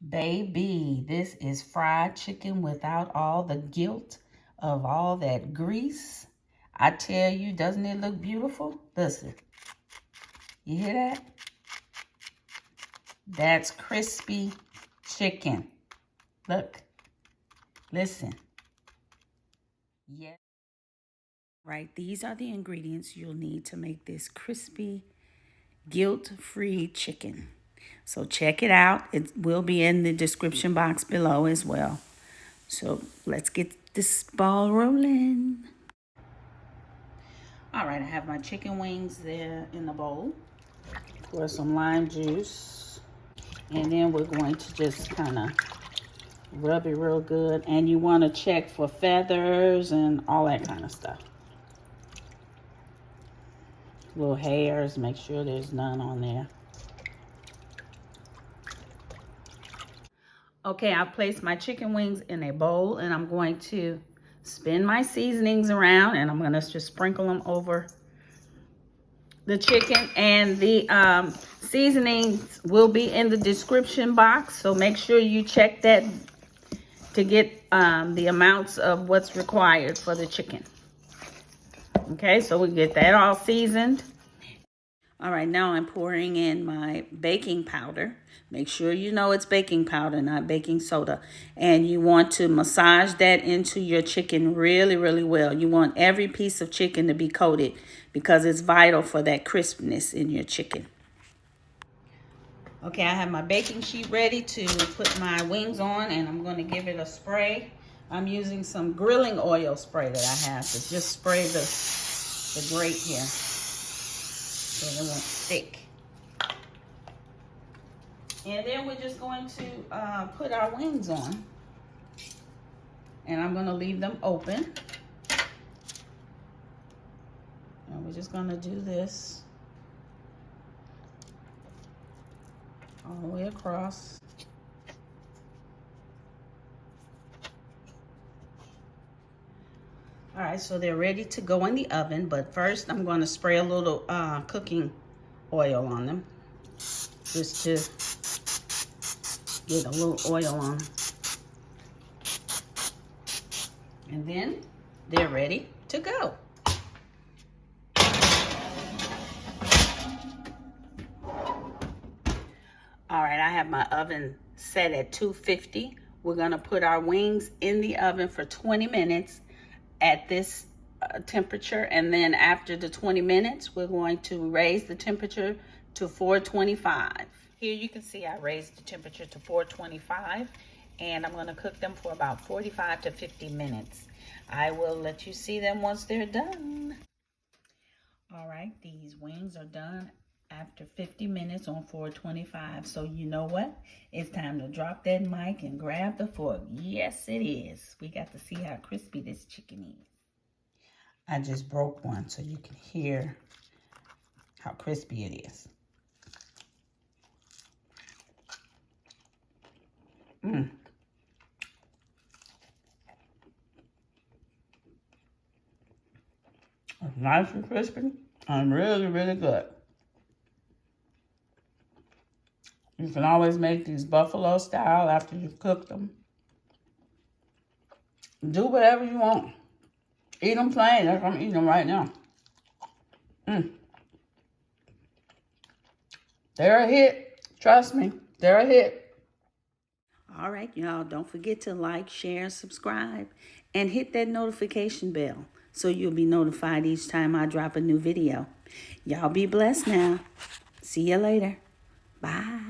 Baby, this is fried chicken without all the guilt of all that grease. I tell you, doesn't it look beautiful? Listen, you hear that? That's crispy chicken. Look, listen. Yeah. Right, these are the ingredients you'll need to make this crispy, guilt-free chicken. So check it out. It will be in the description box below as well. So let's get this ball rolling. All right, I have my chicken wings there in the bowl. Pour some lime juice. And then we're going to just kind of rub it real good. And you want to check for feathers and all that kind of stuff. Little hairs, make sure there's none on there. Okay, I've placed my chicken wings in a bowl and I'm going to spin my seasonings around and I'm gonna just sprinkle them over the chicken. And the seasonings will be in the description box, so make sure you check that to get the amounts of what's required for the chicken. Okay, so we get that all seasoned. All right, now I'm pouring in my baking powder. Make sure you know it's baking powder, not baking soda. And you want to massage that into your chicken really, really well. You want every piece of chicken to be coated because it's vital for that crispness in your chicken. Okay, I have my baking sheet ready to put my wings on, and I'm going to give it a spray. I'm using some grilling oil spray that I have to just spray the grate here so it won't stick. And then we're just going to put our wings on. And I'm going to leave them open. And we're just going to do this all the way across. All right, so they're ready to go in the oven, but first I'm going to spray a little cooking oil on them, just to get a little oil on them. And then they're ready to go. All right, I have my oven set at 250. We're gonna put our wings in the oven for 20 minutes at this temperature, and then after the 20 minutes, we're going to raise the temperature to 425. Here you can see I raised the temperature to 425, and I'm gonna cook them for about 45 to 50 minutes. I will let you see them once they're done. All right, these wings are done after 50 minutes on 425. So you know what? It's time to drop that mic and grab the fork. Yes, it is. We got to see how crispy this chicken is. I just broke one so you can hear how crispy it is. It's nice and crispy and really, really good. You can always make these buffalo style after you've cooked them. Do whatever you want. Eat them plain. That's what I'm eating them right now. They're a hit. Trust me, they're a hit. All right, y'all, don't forget to like, share, subscribe, and hit that notification bell so you'll be notified each time I drop a new video. Y'all be blessed now. See you later. Bye.